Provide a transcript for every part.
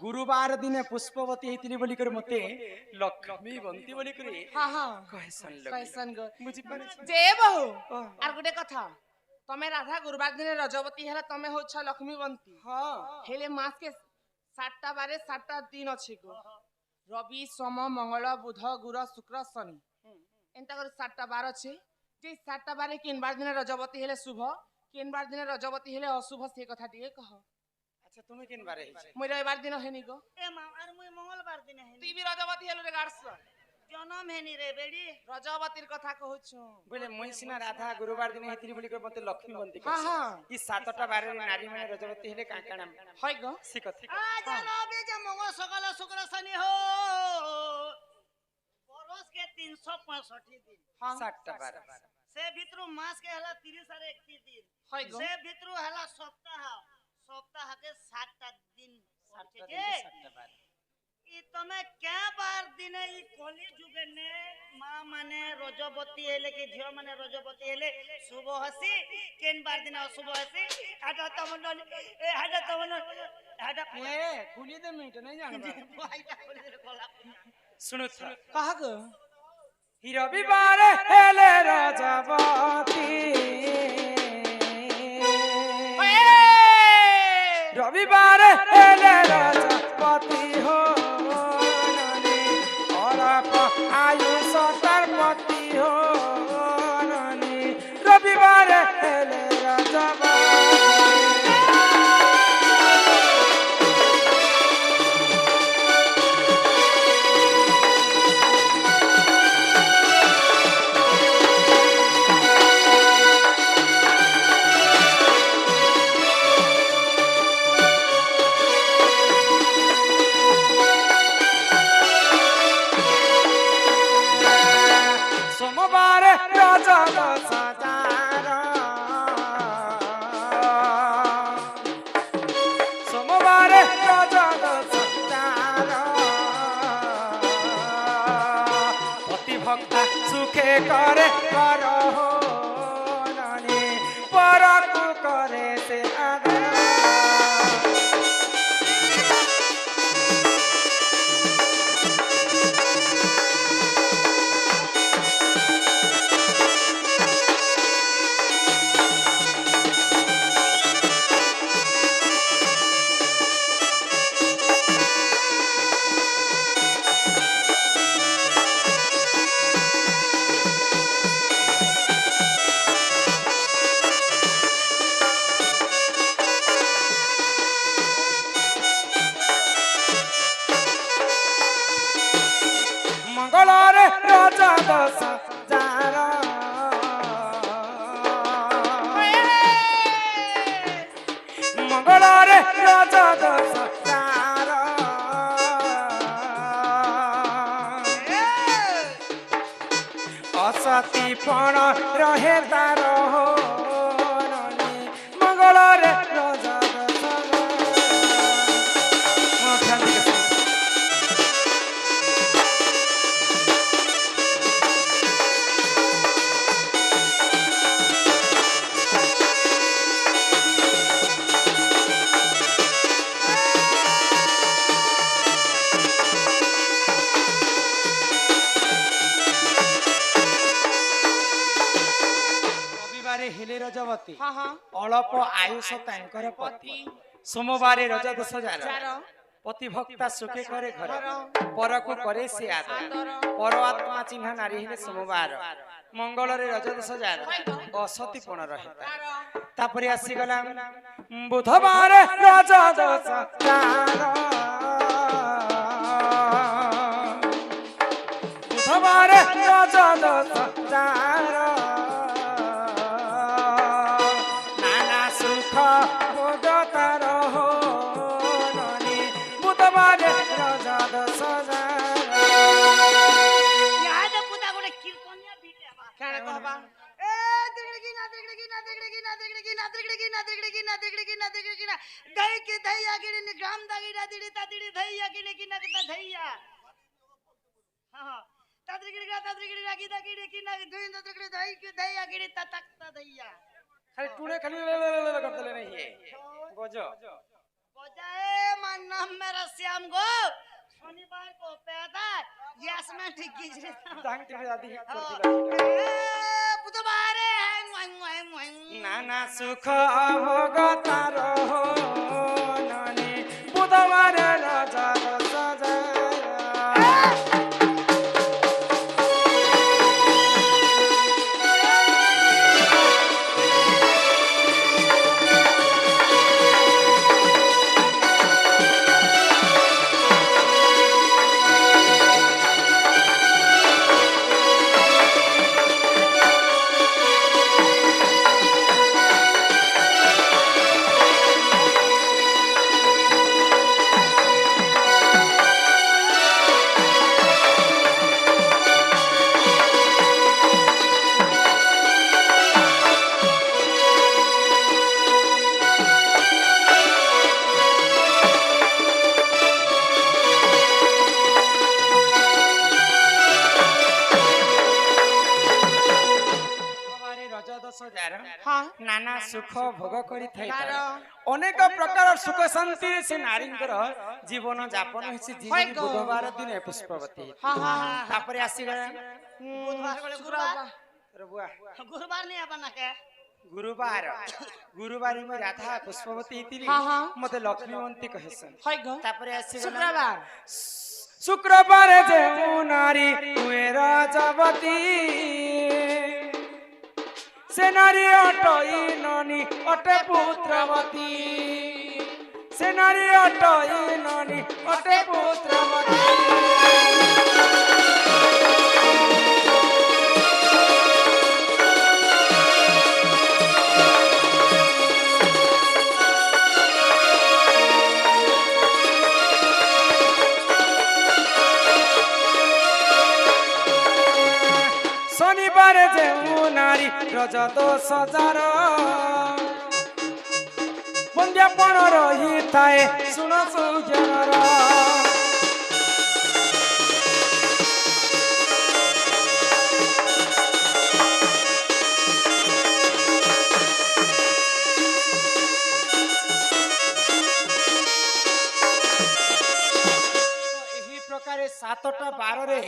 गुरुवार दिन पुष्पवती हेतिली बोली कर मते लक्ष्मी बंती बोली करी हां हां कहसन लोग कैसन गो बुझी पारे जे बहु आर गुटे कथा तमे राधा गुरुवार दिन रजवती हला तमे हो छ लक्ष्मी बंती हां हेले मास के 7टा बारे 7टा दिन अछि गो रवि सोम मंगल बुध गुरु शुक्र शनि एंता कर 7टा बार अछि जे 7टा बारे किन बार दिन रजवती हेले शुभ किन बार दिन रजवती हेले अशुभ से कथा दिए कह अच्छा तुम्हें किन बारे मुई रविवार दिन हेनी गो ए मां आर मुई मंगलवार दिन हेनी ती भी रजवती हेलो रे गार्स जन्म हेनी रे बेडी रजवतीर कथा कहछु बोले मुई सिना राधा गुरुवार दिन हेतिली बोली कर मते लक्ष्मी बंती हां कहसन हां ई सातटा बारे नारी माने रजवती हेले का काना होय गो सी कथि आ जानो बे जे मंगल सकल शुक्र शनि हो बरस के 365 दिन हां 7टा बारे से भितरु मास के हला 30 और 31 दिन होय गो से भितरु हला सप्ताह सप्ताह के 7टा दिन 7टा ठीक है? दिन 7टा बारे ई तमे क्या बार दिन ई कली जुगे ने मां माने रजवती हेले कि झियो माने रजवती हेले शुभ हसी केन बार दिन अशुभ हसी हाटा तमन ए हाटा तमन हाटा ए खुली दे मिनट नहीं जानबा सुनो कहा गो ही रविवार हेले रजवती रविवार हेले रजवती हो ननी और आयुष तरपति हो ननी रविवार हेले रजवती सोमवार रजत सजार सोमवार रजत सजार अति भक्ता सुखे करे कर हो ननी परकु करे से आदर मंगलवार राजा दस जार मंगलवार राजा दस जार असती पण रहे तार हो ननी मंगलवार राजा दस रविवारे हेले रजवती हां हां अल्प आयुष तांकर पति सोमवार रजदश जार चार पति भक्ता सुखे करे घर घर परकु करे से आदर आदर पर आत्मा चिन्ह नारी हेले सोमवार मंगल रे रजदश जार असती पण रहे तापरे आसी गला बुधवार रजदश जार बुधवार रजदश जार नाना सुख बोधतार हो ननी बुधवार रजदश जार याद पुता गोटे कीर्तनिया बीटे बा काना कहबा ए दिगड़गी ना दिगड़गी ना दिगड़गी ना दिगड़गी ना दिगड़गी ना दिगड़गी ना दिगड़गी ना दिगड़गी ना दही के धैया गिरी नि ग्राम दागी ना दिड़ी ता दिड़ी धैया गिरी कि ना ता धैया हां ता दिगड़ी रागी दागी कि ना दुई ना दिगड़ी धई के धैया गिरी ता तक ता धैया खाली टूने खाली करते नहीं है गजो बजाए नाम मेरा श्याम गो शनिवार को पैदा यस में ठीक गिजरे दांग टिपे दादी बुधवार नाना सुख भोग तार हो नानी बुधबार राजा सजाया हाँ नाना सुख भोग करी तार अनेक प्रकार सुख शांति से नारी जीवन यापन होइछि होय गो। बुधवार दिन पुष्पवती हाँ हाँ तापरे आसी गला बुधवार को गुरुवार रबुआ गुरुवार नहीं अपना के गुरुवार में राधा पुष्पवती हितिली हाँ, हाँ। मते लक्ष्मीवंती कहेसन होय गो तापरे आसी गला शुक्रवार शुक्रवार जे नारी हुए राजवती से नारी अटई ननी अटे पुत्रवती से नारी अटई ननी अटे पुत्रवती शनिवार जे नारी रजत सजार बंद्यापन रही थाए सुन सुजनर सातटा बार रे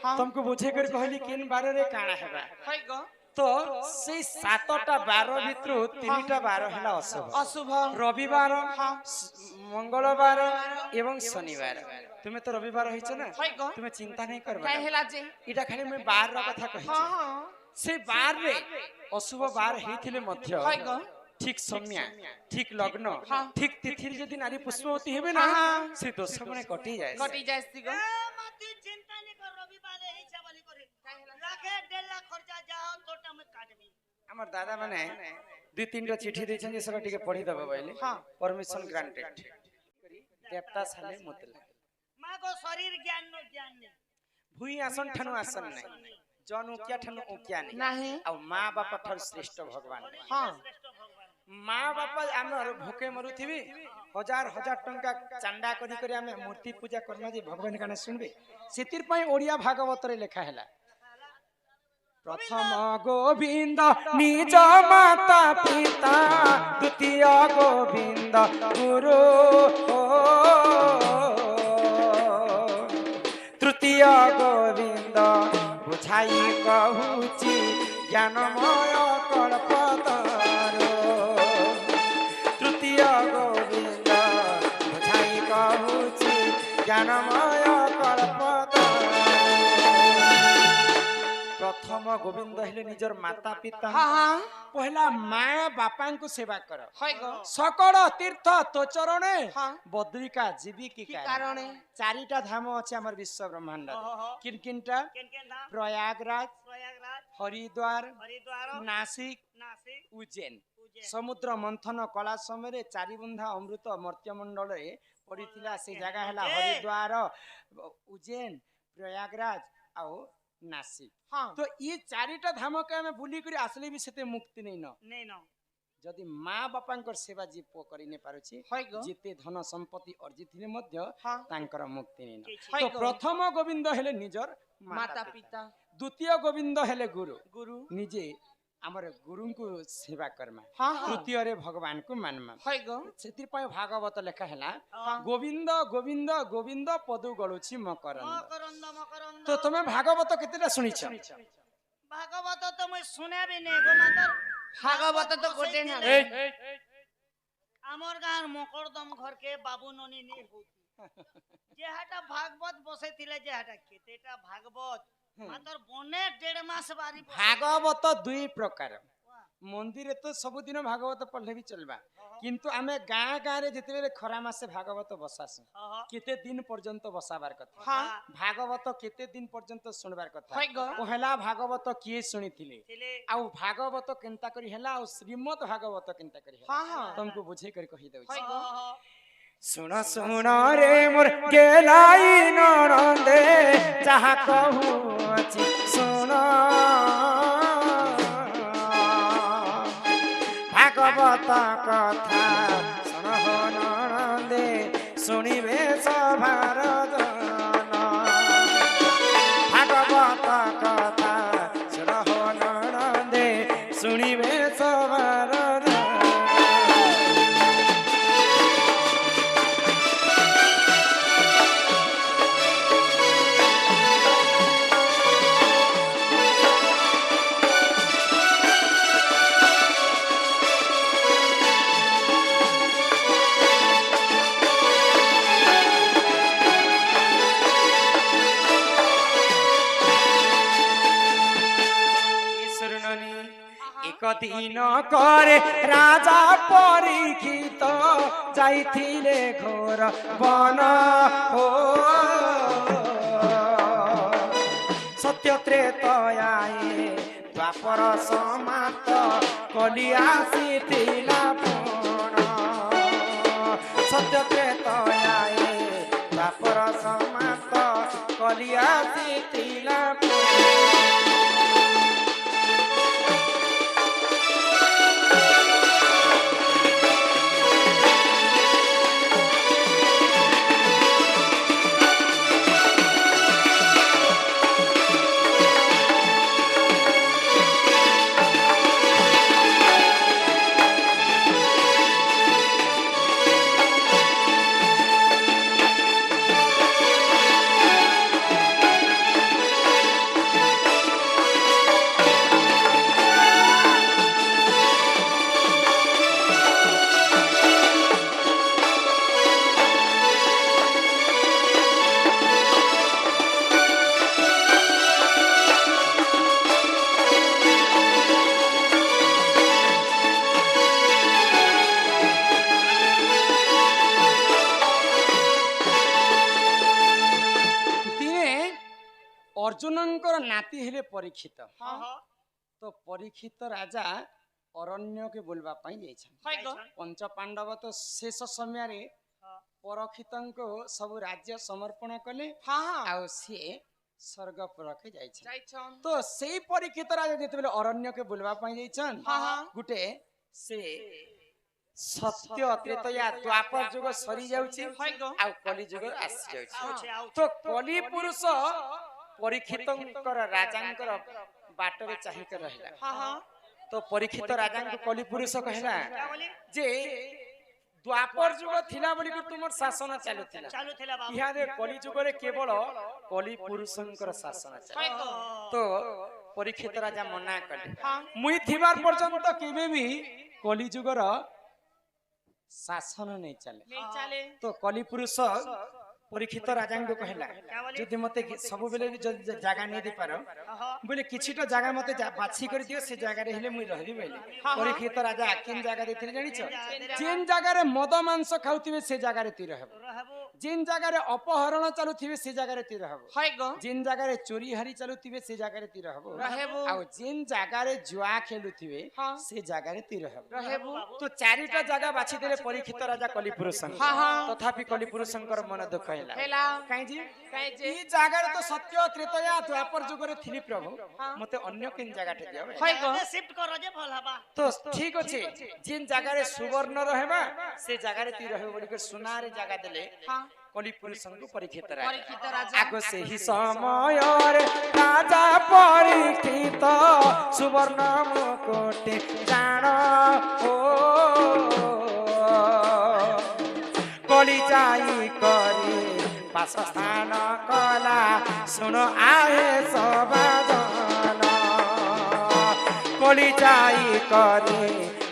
हाँ। तुमको बुझे कर कहली किन बार रे काना हेबा होय गो तो से सातटा बार भितरु तीनटा बार हैला अशुभ अशुभ रविवार हाँ। मंगलवार एवं शनिवार तुम्हें तो रविवार होइछ ना होय गो तुम्हें चिंता नहीं करबा काय हेला जे इटा खाली मैं बार रा कथा कहि हाँ हाँ से बार रे अशुभ बार हेथिले मध्य होय गो ठीक सम्या ठीक लग्न हाँ। ठीक तिथि यदि नारी पुष्पवती हेबे ना हाँ। से दोष मने कटि जाय कटी जायसी गो मत चिंता नहीं कर रविवार ही चावली करे लाखे 1.5 लाख खर्चा जाओ तोटा में काटबी हमर दादा माने दुई तीन टा चिट्ठी दैछन जे सब टिके पढि दबे बइले हाँ। परमिशन ग्रांटेड देवता साले मतलब मां को शरीर ज्ञान नो ज्ञान नहीं भुई आसन ठनु आसन नहीं जन उकिया ठनु उकिया नहीं नहीं अब माँ बापा ठर श्रेष्ठ भगवान हाँ माँ बापा आमर भोके मरुथिबी हजार हजार टंका चांदा करी करी आमे मूर्ति पूजा करना जे भगवान काने सुनबे सेतिर पई ओडिया भागवत रे लेखा हैला प्रथम गोविंद निज माता पिता द्वितीय गोविंद गुरु तृतीय गोविंद बुझाई कहूची ज्ञानमय कल्पतरो तृतीय गोविंद बुझाई कहूची ज्ञानमय कल्पतरो प्रथम गोविंद हेले निजर माता पिता हाँ हाँ पहला माँ बापा को सेवा कर होय गो सकल तीर्थ तो चरणे हाँ बद्रिका जीवी की की कारणे चारिटा धाम अच्छे हमर विश्व ब्रह्मांड किन किनटा केन केन धाम प्रयागराज प्रयागराज हरिद्वार हरिद्वार नासिक नासिक उज्जैन उज्जैन समुद्र मंथन कला समय चारिबुंधा अमृत मर्त्यमंडल रे पड़ीथिला से जगह हैला हरिद्वार उज्जैन प्रयागराज आओ नासिक हाँ तो ये चारिटा धाम के हमें बुली करी आसले भी सेते मुक्ति नहीं न नहीं न जदि माँ बापांकर सेवा जी पो करी ने पारुछि होय गो जेते धन संपत्ति अर्जिथिले मध्य हाँ तांकर मुक्ति नहीं न होय तो गो। प्रथम गोविंद हेले निजर माता पिता द्वितीय गोविंद हेले गुरु गुरु निजे ଆମର ଗୁରୁଙ୍କୁ ସେବା କର୍ମା हाँ हाँ ତୃତୀୟରେ ଭଗବାନଙ୍କୁ ମାନମା है गो ସେଥିପାଇଁ ଭାଗବତ ଲେଖା ହେଲା हाँ। ଗୋବିନ୍ଦ ଗୋବିନ୍ଦ ଗୋବିନ୍ଦ ପଦୁ ଗଳୁଛି ମକରନ୍ଦ ମକରନ୍ଦ ମକରନ୍ଦ ତ ତମେ ଭାଗବତ କେତେଟା ଶୁଣିଛ ଭାଗବତ ତ ମୁଇଁ ଶୁନେ ବି ନେ ଗো ମାତର भागवत तो गोटे ना এই, আমার গাঁর মকরদম ঘরকে বাবু ননি নি হউতি যেহাটা ভাগবত বসাইছিলে যেহাটা কেতেটা ভাগবত মাতর বনে 1.5 মাস বারি ଭାଗବତ ଦୁଇ ପ୍ରକାର ମନ୍ଦିରରେ ତ ସବୁଦିନ ଭାଗବତ ପଢିଲେ ବି ଚଲବା କିନ୍ତୁ ଆମେ ଗାଁ ଗାଁରେ ଯେତେବେଳେ ଖରା ମାସେ ଭାଗବତ ବସାସୁ କେତେ ଦିନ ପର୍ଯ୍ୟନ୍ତ ବସାବାର କଥା हाँ ଭାଗବତ କେତେ ଦିନ ପର୍ଯ୍ୟନ୍ତ ଶୁଣିବାର କଥା है गो ପହେଲା ଭାଗବତ କିଏ ଶୁଣିଥିଲେ ଥିଲେ ଆଉ ଭାଗବତ କେନ୍ତା କରି ହେଲା ଆଉ ଶ୍ରୀମଦ ଭାଗବତ କେନ୍ତା କରି ହେଲା हाँ हाँ ତମକୁ ବୁଝେଇ କରି କହି ଦଉଛି है गो ଶୁଣ ଶୁଣ ରେ ମୋର କେলাই ନଣନ୍ଦେ ଯାହା କହୁଅଛି ଶୁଣ ଭାଗବତ କଥା ଶୁଣ ହୋ ନଣନ୍ଦେ ଶୁଣିବେ ସଭାର ଜନ ଭାଗବତ କଥା ଶୁଣ ହୋ ନଣନ୍ଦେ ଶୁଣିବେ ସଭାର ଜନ দিন করে রাজা পরীক্ষিত যাইଥିଲେ ঘোর বন ও সত্য ত্রেতয়ায়ে দ্বাপর সমাপ্ত কলি আসিଥିଲା পুণ সত্য ত্রেতয়ায়ে দ্বাপর সমাপ্ত কলি আসিଥିଲା পুণ अर्जुनଙ୍କର नाती हेले परीक्षित तो परीक्षित राजा अरण्य के बोलबा पाई जाइछन है गो पंच पांडव तो शेष समय रे परीक्षित को सब राज्य समर्पण कले हाँ हाँ आ से स्वर्ग पर के जाइछन जाइछन तो सेई परीक्षित राजा जेते बेले अरण्य के बोलबा पाई जाइछन हाँ हाँ गुटे से सत्य त्रेतया द्वापर जुग सरी जाउछि है गो आ कली जुग आसी जाउछि ଆଉଛି ଆଉଛି तो कली पुरुष परीक्षितंकर राजांकर बाटरे चाहिके रहला हाँ हाँ तो परीक्षित राजांक कली पुरुष कहला क्या बोली जे द्वापर जुग थिला बोली कि तुमर शासन चालुथिला चालू थिला बाबू इहादे कली जुग रे केवल कली पुरुषंकर शासन है चालु गो तो परीक्षित राजा मना कले हाँ मुई थिबार पर्यंत केबे भी कली जुगर शासन नहीं चले नहीं चले तो कली पुरुष परीक्षित राजा को कहला जदि मते सब बेले जगह नहीं दे पारो बोले किछिटा जगह मते बाछी कर दियो से जगह रे हेले मुई रहबी बोले परीक्षित राजा किन जगह देथिले जानिछ जेन जगह रे मद मांस खाउथिबे से जगह रे ती रहबो रहबो जेन जगह रे अपहरण चालुथिबे से जगह रे ती रहबो है गो जेन जगह रे चोरी हारी चालुथिबे से जगह रे ती रहबो रहेबो आ जेन जगह रे जुआ खेलुथिबे हाँ से जगह रे ती रहबो रहेबो तो चारिटा जगह बाछी देले परीक्षित राजा कली पुरुषन हाँ, हाँ। तथापि कली पुरुषंकर मन दुख हैला हेला काई जी काई जे ई जगह तो सत्य त्रेतया द्वापर जुग रे थिली प्रभु हाँ। मते अन्य किन जगह टे दियो है गो शिफ्ट कर जे भल हबा तो ठीक अछि जेन जगह रे सुवर्ण रहबा से जगह रे ती रहबो बोली के सोना रे जगह देले हाँ କଳିପୁରୁଷଙ୍କୁ ପରୀକ୍ଷିତ ରାଜା পরীক্ষিত রাজা ଆଗ ସେହି ସମୟରେ ରାଜା ପରୀକ୍ଷିତ ସୁବର୍ଣ୍ଣ ମୁକୁଟ ଜାଣ ଓ କଳି ଯାଇ କରି ବାସସ୍ଥାନ କଲା ଶୁଣ ଆଏ ସବାଦନ କଳି ଯାଇ କରି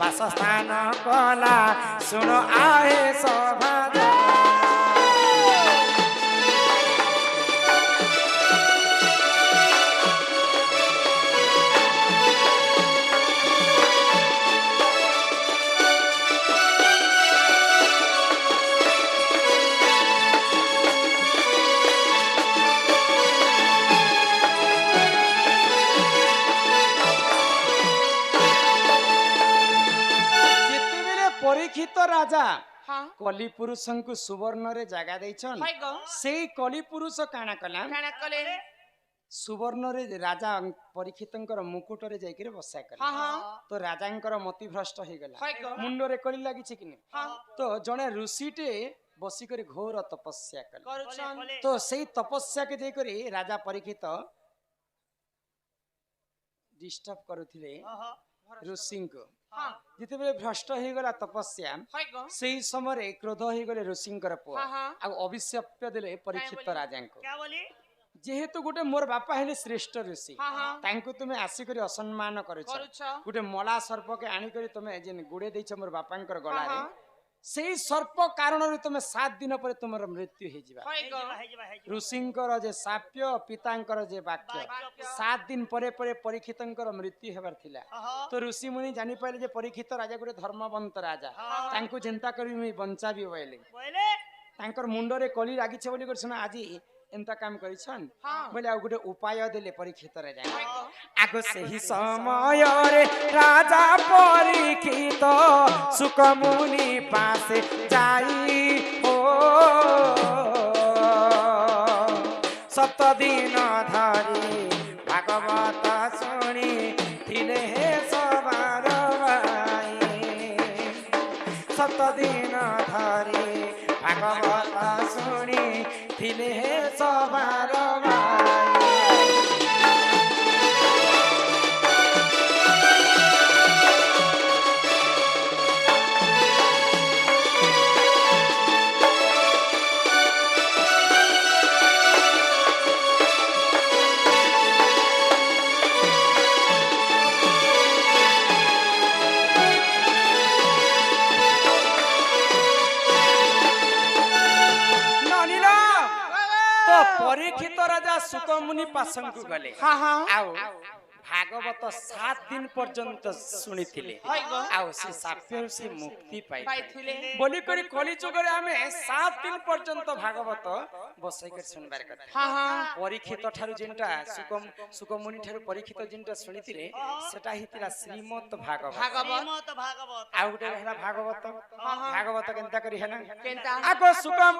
ବାସସ୍ଥାନ କଲା ଶୁଣ ଆଏ ସବାଦନ ପରୀକ୍ଷିତ ରାଜା হ্যাঁ କଳିପୁରୁଷଙ୍କୁ ସୁବର୍ଣ୍ଣରେ ଜାଗା ଦେଇଛନ୍ হয় গো ସେଇ କଳିପୁରୁଷ କାଣା କଲା কানা কলে ସୁବର୍ଣ୍ଣରେ ରାଜା ପରୀକ୍ଷିତଙ୍କର ମୁକୁଟରେ ଯାଇକିରି ବସା କଲେ হ্যাঁ হ্যাঁ ତ ରାଜାଙ୍କର ମତିଭ୍ରଷ୍ଟ ହେଇଗଲା হয় গো ମୁଣ୍ଡରେ କଳି ଲାଗିଛି କି ନାହିଁ হ্যাঁ ତ ଜଣେ ଋଷିଟେ ବସିକରି ଘୋର ତପସ୍ୟା କଲେ করুছন ତ ସେଇ ତପସ୍ୟାକେ ଯାଇକରି ରାଜା ପରୀକ୍ଷିତ ଡିଷ୍ଟର୍ବ କରୁଥିଲେ ଋଷିଙ୍କୁ হ্যাঁ ଯେତେବେଳେ ଭ୍ରଷ୍ଟ ହେଇଗଲା ତପସ୍ୟା হয় গো ସେଇ ସମୟରେ କ୍ରୋଧ ହେଇଗଲେ ଋଷିଙ୍କର ପୁଅ হ্যাঁ হ্যাঁ ଆଉ ଅଭିଶାପ ଦେଲେ ପରୀକ୍ଷିତ ବୋଲି? ରାଜାଙ୍କୁ क्या बोली ଯେହେତୁ ଗୋଟେ ମୋର ବାପା ହେଲେ ଶ୍ରେଷ୍ଠ ଋଷି হ্যাঁ হ্যাঁ ତାଙ୍କୁ ତୁମେ ଆସିକରି ଅସମ୍ମାନ କରୁଛ করুছ ଗୋଟେ ମଲା ସର୍ପକେ ଆଣିକରି ତୁମେ ଯେନ୍ ଗୁଡେଇ ଦେଇଛ ମୋର ବାପାଙ୍କର ଗଳାରେ হ্যাঁ ସେଇ ସର୍ପ କାରଣରୁ ତୁମେ 7 ଦିନ ପରେ ତୁମର ମୃତ୍ୟୁ ହେଇଯିବା হয় গো ଋଷିଙ୍କର ଯେ ସାପ୍ୟ ପିତାଙ୍କର ଯେ ବାକ୍ୟ ବାକ୍ୟ। 7 ଦିନ ପରେ ପରେ ପରୀକ୍ଷିତଙ୍କର ମୃତ୍ୟୁ ହେବାର ଥିଲା ତ ଋଷି ମୁନି ଜାଣିପାରିଲେ ଯେ ପରୀକ୍ଷିତ ରାଜା ଗୋଟେ ଧର୍ମବନ୍ତ ରାଜା ତାଙ୍କୁ ଚିନ୍ତା କରି ମୁଇଁ ବଞ୍ଚାବି ବୋଇଲେ बोले ତାଙ୍କର ମୁଣ୍ଡରେ କଳି ଲାଗିছে ବୋଲି କରି ଶୁଣ ଆଜି ଏନ୍ତା କାମ କରିଛନ୍ হ্যাঁ ବୋଲେ ଆଉ ଗୋଟେ ଉପାୟ ଦେଲେ ପରୀକ୍ଷିତ ରାଜା হয় গো ଆଗ ସେହି ସମୟରେ ରାଜା ପରୀକ୍ଷିତ ସୁକମୁନି ପାଶେ ଯାଇ ଓ 7 ଦିନ ଧରି ଭାଗବତ ଶୁଣି ଥିଲେ ହେ ସବାର ଭାଇ 7 ଦିନ ଧରି ଭାଗବତ ଶୁଣି ଥିଲେ ହେ ସବାର ଭାଇ ନନିଲ ତ ପରୀକ୍ଷିତ ରାଜା ସୁକମୁନି ପାଶଙ୍କୁ ଗଲେ হ্যাঁ হ্যাঁ ଆଉ ଭାଗବତ 7 ଦିନ ପର୍ଯ୍ୟନ୍ତ ଶୁଣିଥିଲେ হয় গো ଆଉ ସେ ସାପ୍ୟରୁ ସେ ମୁକ୍ତି ପାଇଥିଲେ পাইথিলে ବୋଲି କରି କଳି ଯୁଗରେ ଆମେ 7 ଦିନ ପର୍ଯ୍ୟନ୍ତ ଭାଗବତ ବସେଇକରି ଶୁଣିବାର କଥା হ্যাঁ হ্যাঁ ପରୀକ୍ଷିତ ଠାରୁ ଯେନ୍ଟା ସୁକମୁନି ଠାରୁ ପରୀକ୍ଷିତ ଯେନ୍ଟା ଶୁଣିଥିଲେ ସେଟା ହେଇଥିଲା ଶ୍ରୀମତ ଭାଗବତ ভাগবত भागवत भागवत ଆଉ ଗୋଟେ ହେଲା ଭାଗବତ ଭାଗବତ କେନ୍ତା କରି ହେଲା কেনতা ଆଗ ସୁକମ